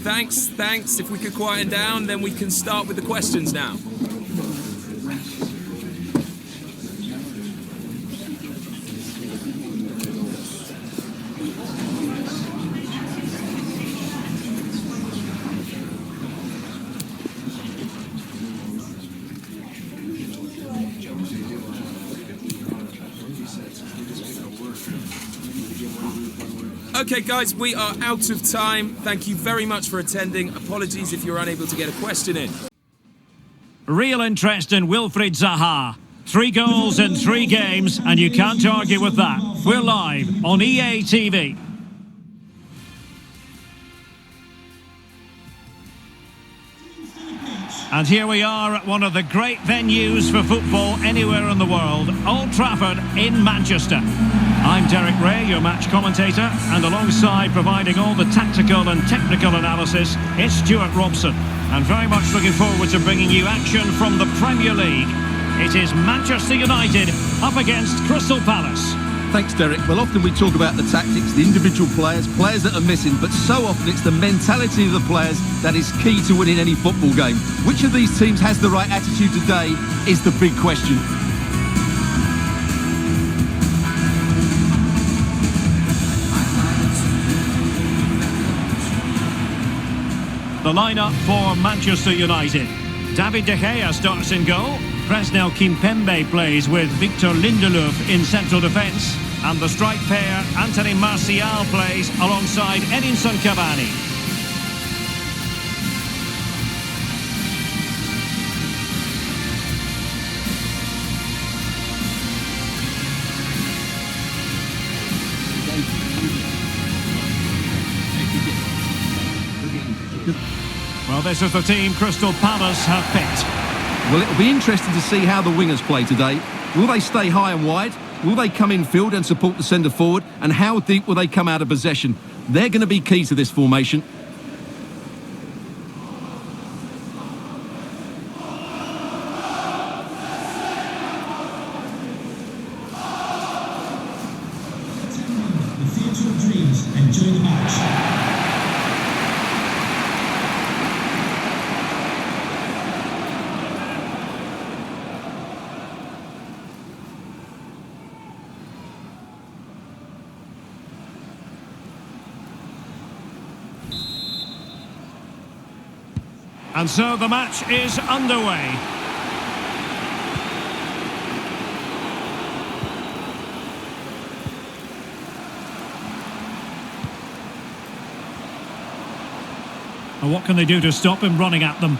Thanks. If we could quieten down, then we can start with the questions now. Okay, guys, we are out of time. Thank you very much for attending. Apologies if you're unable to get a question in. Real interest in Wilfried Zaha. 3 goals in 3 games, and you can't argue with that. We're live on EA TV. And here we are at one of the great venues for football anywhere in the world, Old Trafford in Manchester. I'm Derek Ray, your match commentator, and alongside providing all the tactical and technical analysis, it's Stuart Robson. And very much looking forward to bringing you action from the Premier League. It is Manchester United up against Crystal Palace. Thanks, Derek. Well, often we talk about the tactics, the individual players that are missing, but so often it's the mentality of the players that is key to winning any football game. Which of these teams has the right attitude today is the big question. The lineup for Manchester United. David De Gea starts in goal. Presnel Kimpembe plays with Victor Lindelof in central defence. And the strike pair, Anthony Martial, plays alongside Edinson Cavani. Well, this is the team Crystal Palace have picked. Well, it'll be interesting to see how the wingers play today. Will they stay high and wide? Will they come in field and support the centre forward? And how deep will they come out of possession? They're going to be key to this formation. The theatre of dreams. Enjoy the match. And so the match is underway. And what can they do to stop him running at them?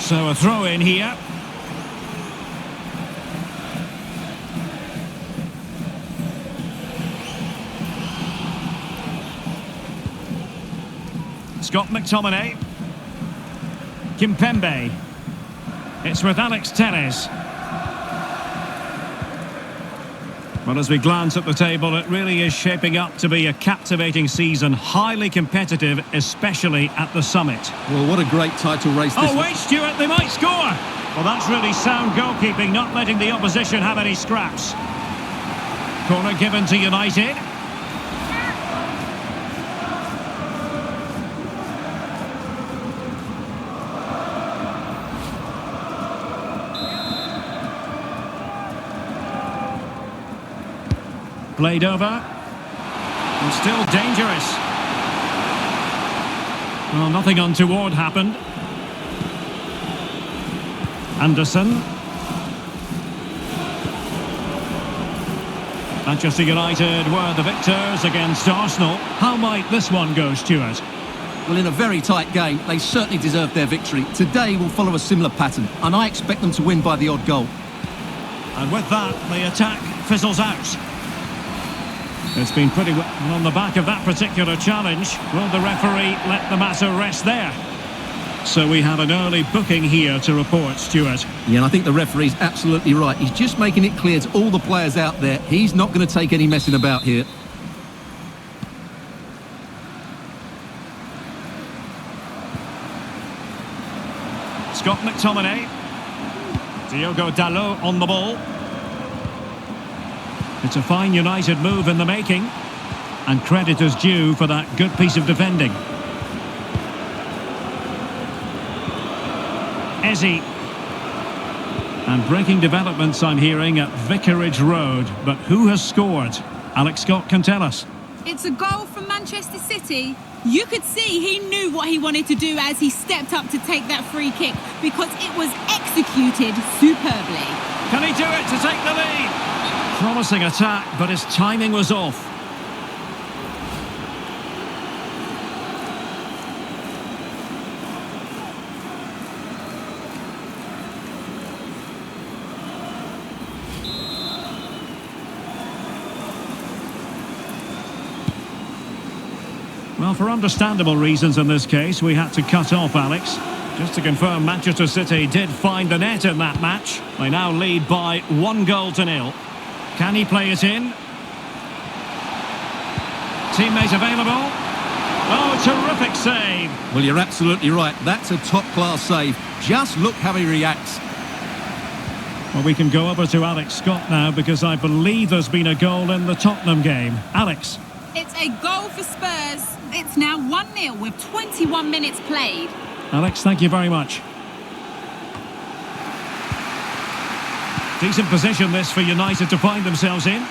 So a throw in here. Scott McTominay. Kimpembe. It's with Alex Telles. Well, as we glance at the table, it really is shaping up to be a captivating season, highly competitive, especially at the summit. Well, what a great title race this Oh, wait, Stuart, they might score! Well, that's really sound goalkeeping, not letting the opposition have any scraps. Corner given to United. Played over. And still dangerous. Well, nothing untoward happened. Anderson. Manchester United were the victors against Arsenal. How might this one go, Stuart? Well, in a very tight game, they certainly deserved their victory. Today will follow a similar pattern, and I expect them to win by the odd goal. And with that, the attack fizzles out. It's been pretty well on the back of that particular challenge. Will the referee let the matter rest there? So we have an early booking here to report, Stuart. Yeah, and I think the referee's absolutely right. He's just making it clear to all the players out there, he's not going to take any messing about here. Scott McTominay. Diogo Dalot on the ball. It's a fine United move in the making, and credit is due for that good piece of defending. Eze. And breaking developments I'm hearing at Vicarage Road, but who has scored? Alex Scott can tell us. It's a goal from Manchester City. You could see he knew what he wanted to do as he stepped up to take that free kick, because it was executed superbly. Can he do it to take the lead? Promising attack, but his timing was off. Well, for understandable reasons in this case, we had to cut off Alex. Just to confirm, Manchester City did find the net in that match. They now lead by 1-0. Can he play it in? Teammate available. Oh, terrific save. Well, you're absolutely right. That's a top-class save. Just look how he reacts. Well, we can go over to Alex Scott now, because I believe there's been a goal in the Tottenham game. Alex. It's a goal for Spurs. It's now 1-0 with 21 minutes played. Alex, thank you very much. Decent position this for United to find themselves in.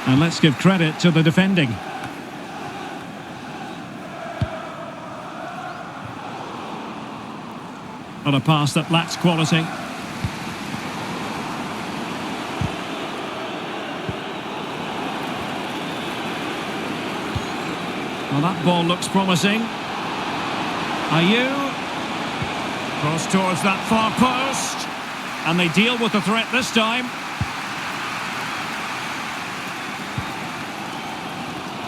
And let's give credit to the defending. On a pass that lacks quality. Well, that ball looks promising. Ayew. Cross towards that far post. And they deal with the threat this time.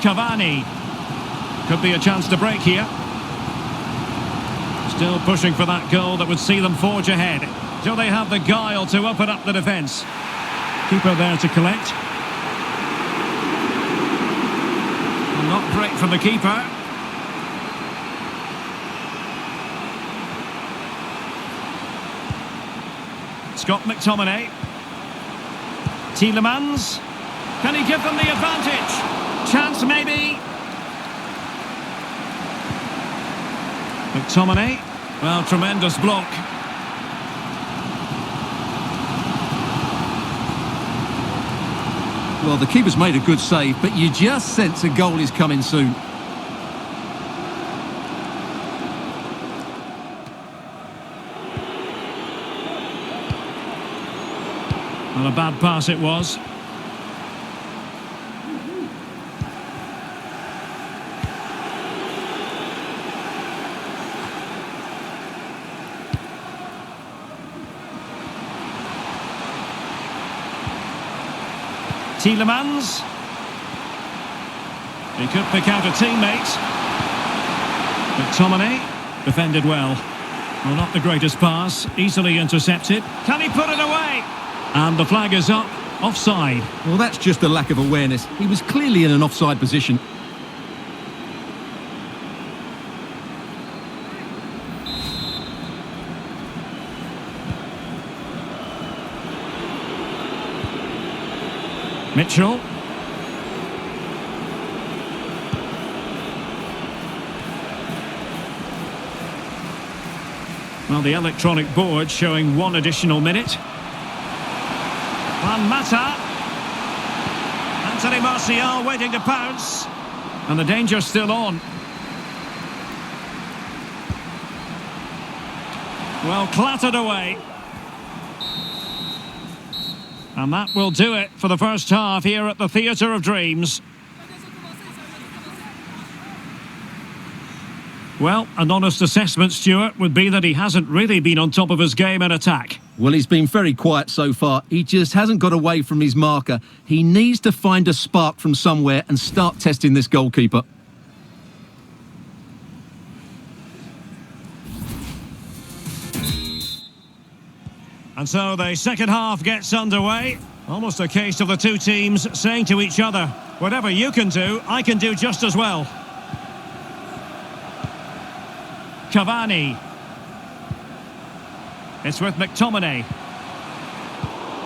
Cavani. Could be a chance to break here. Still pushing for that goal that would see them forge ahead. Do they have the guile to open up the defence? Keeper there to collect. Not great from the keeper. Scott McTominay. Tielemans. Can he give them the advantage? Chance maybe. McTominay. Well, tremendous block. Well, the keeper's made a good save, but you just sense a goal is coming soon. Well, a bad pass it was. Tielemans. He could pick out a teammate. McTominay defended well. Well, not the greatest pass. Easily intercepted. Can he put it away? And the flag is up. Offside. Well, that's just a lack of awareness. He was clearly in an offside position. Mitchell. Well, the electronic board showing 1 additional minute. Juan Mata. Anthony Martial waiting to pounce. And the danger's still on. Well, clattered away. And that will do it for the first half here at the Theatre of Dreams. Well, an honest assessment, Stuart, would be that he hasn't really been on top of his game in attack. Well, he's been very quiet so far. He just hasn't got away from his marker. He needs to find a spark from somewhere and start testing this goalkeeper. And so the second half gets underway. Almost a case of the two teams saying to each other, whatever you can do, I can do just as well. Cavani. It's with McTominay.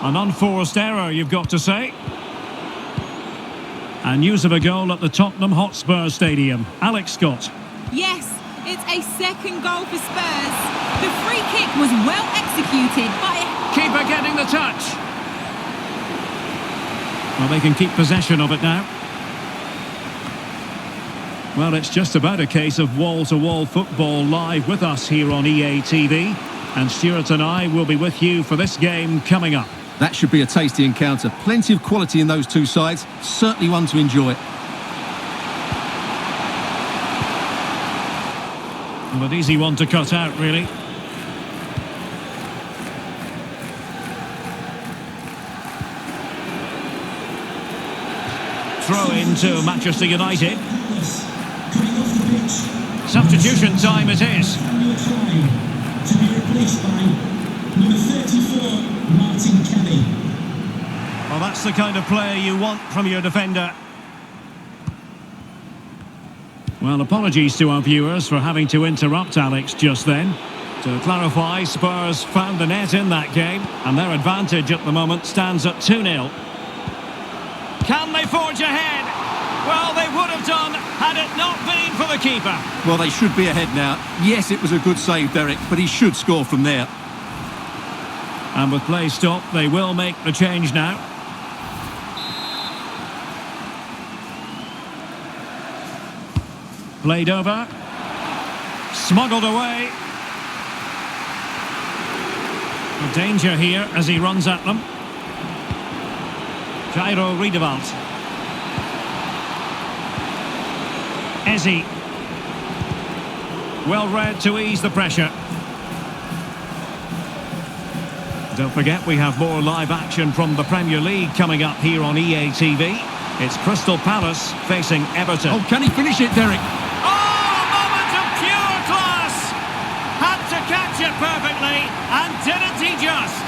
An unforced error, you've got to say. And news of a goal at the Tottenham Hotspur Stadium. Alex Scott. Yes, it's a second goal for Spurs. The free kick was well executed, but Keeper getting the touch. Well, they can keep possession of it now. Well, it's just about a case of wall-to-wall football live with us here on EA TV. And Stuart and I will be with you for this game coming up. That should be a tasty encounter. Plenty of quality in those two sides. Certainly one to enjoy. Well, an easy one to cut out, really. Throw into Manchester United. Substitution time it is. To be replaced by number 34, Martin Kelly. Well, that's the kind of player you want from your defender. Well, apologies to our viewers for having to interrupt Alex just then. To clarify, Spurs found the net in that game, and their advantage at the moment stands at 2-0. Can they forge ahead? Well, they would have done had it not been for the keeper. Well, they should be ahead now. Yes, it was a good save, Derek, but he should score from there. And with play stopped, they will make the change now. Played over. Smuggled away. A danger here as he runs at them. Jairo Riedewald. Ezzy. Well read to ease the pressure. Don't forget we have more live action from the Premier League coming up here on EA TV. It's Crystal Palace facing Everton. Oh, can he finish it, Derek? Oh, a moment of pure class! Had to catch it perfectly, and didn't he just?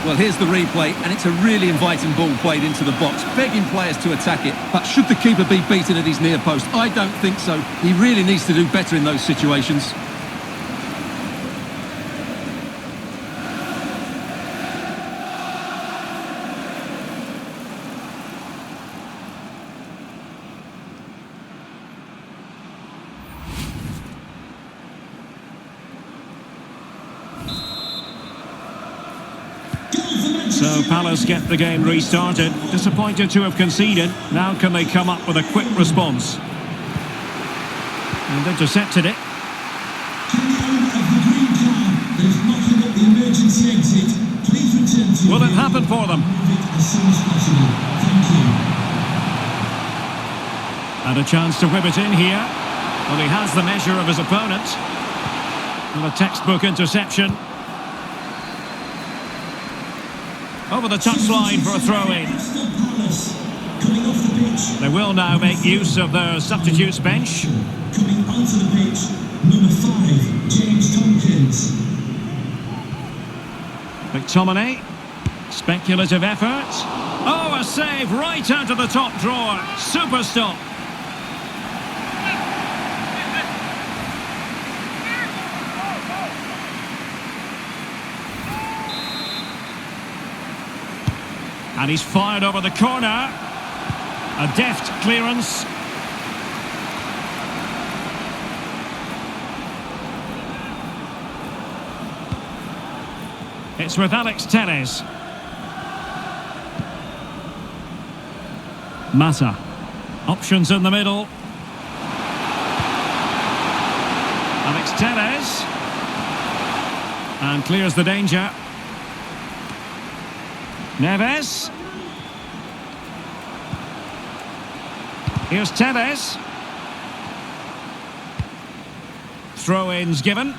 Well, here's the replay, and it's a really inviting ball played into the box, begging players to attack it. But should the keeper be beaten at his near post? I don't think so. He really needs to do better in those situations. So Palace get the game restarted. Disappointed to have conceded. Now can they come up with a quick response? And intercepted it. Will it happen for them? And a chance to whip it in here. Well, he has the measure of his opponent. And a textbook interception. Over the touchline for a throw-in. They will now make use of their substitutes bench. Coming onto the pitch, number 5, James Tompkins. McTominay. Speculative effort. Oh, a save right out of the top drawer. Super stop. And he's fired over the corner. A deft clearance. It's with Alex Telles. Mata. Options in the middle. Alex Telles. And clears the danger. Neves. Here's Tevez. Throw-ins given.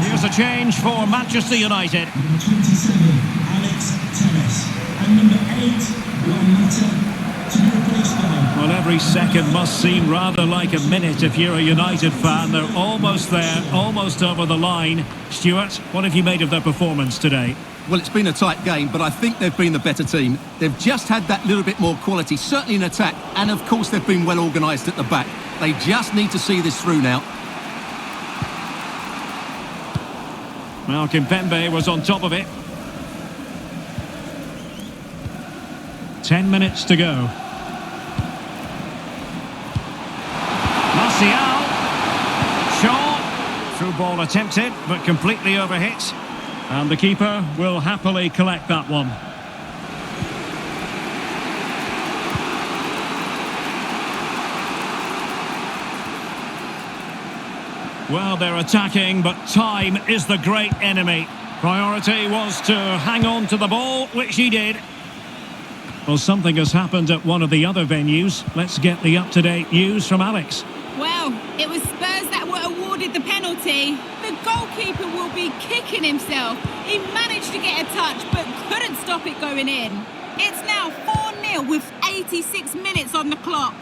Here's a change for Manchester United. Number 27, Alex Telles. 1 metre to be replaced by. Well, every second must seem rather like a minute if you're a United fan. They're almost there, almost over the line. Stuart, what have you made of their performance today? Well, it's been a tight game, but I think they've been the better team. They've just had that little bit more quality, certainly in attack, and of course they've been well organised at the back. They just need to see this through now. Well, Kimpembe was on top of it. 10 minutes to go. Martial. Shaw. Through ball attempted, but completely overhit. And the keeper will happily collect that one. Well, they're attacking, but time is the great enemy. Priority was to hang on to the ball, which he did. Well, something has happened at one of the other venues. Let's get the up-to-date news from Alex. Well, it was Spurs that were awarded the penalty. The goalkeeper will be kicking himself. He managed to get a touch, but couldn't stop it going in. It's now 4-0 with 86 minutes on the clock.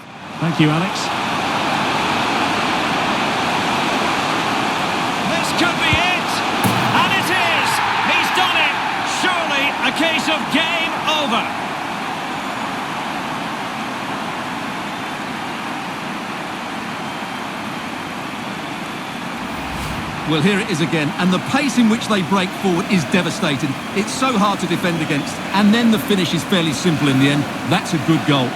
Thank you, Alex. This could be it! And it is! He's done it! Surely a case of game over. Well, here it is again, and the pace in which they break forward is devastating. It's so hard to defend against, and then the finish is fairly simple in the end. That's a good goal.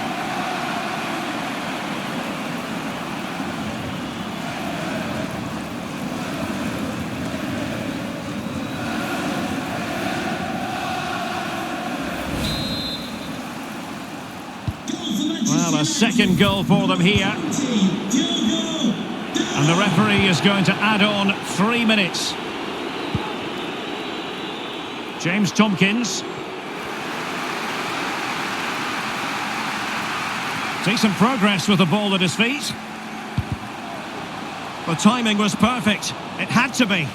Well, a second goal for them here. And the referee is going to add on 3 minutes. James Tompkins. Decent progress with the ball at his feet. The timing was perfect. It had to be.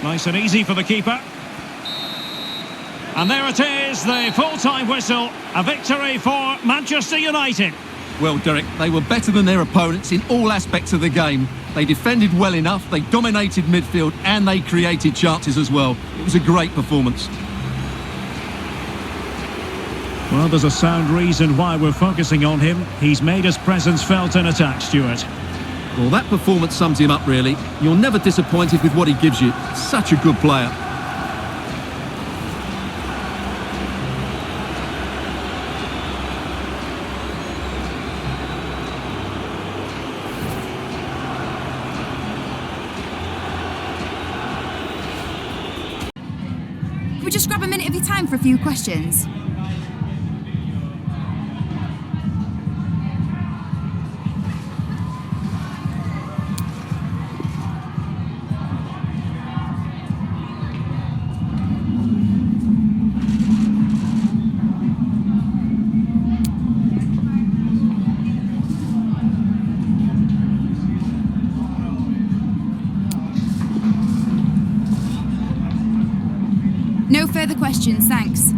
Nice and easy for the keeper. And there it is, the full-time whistle. A victory for Manchester United. Well, Derek, they were better than their opponents in all aspects of the game. They defended well enough, they dominated midfield, and they created chances as well. It was a great performance. Well, there's a sound reason why we're focusing on him. He's made his presence felt in attack, Stuart. Well, that performance sums him up, really. You're never disappointed with what he gives you. Such a good player. Can we just grab a minute of your time for a few questions? No further questions, thanks.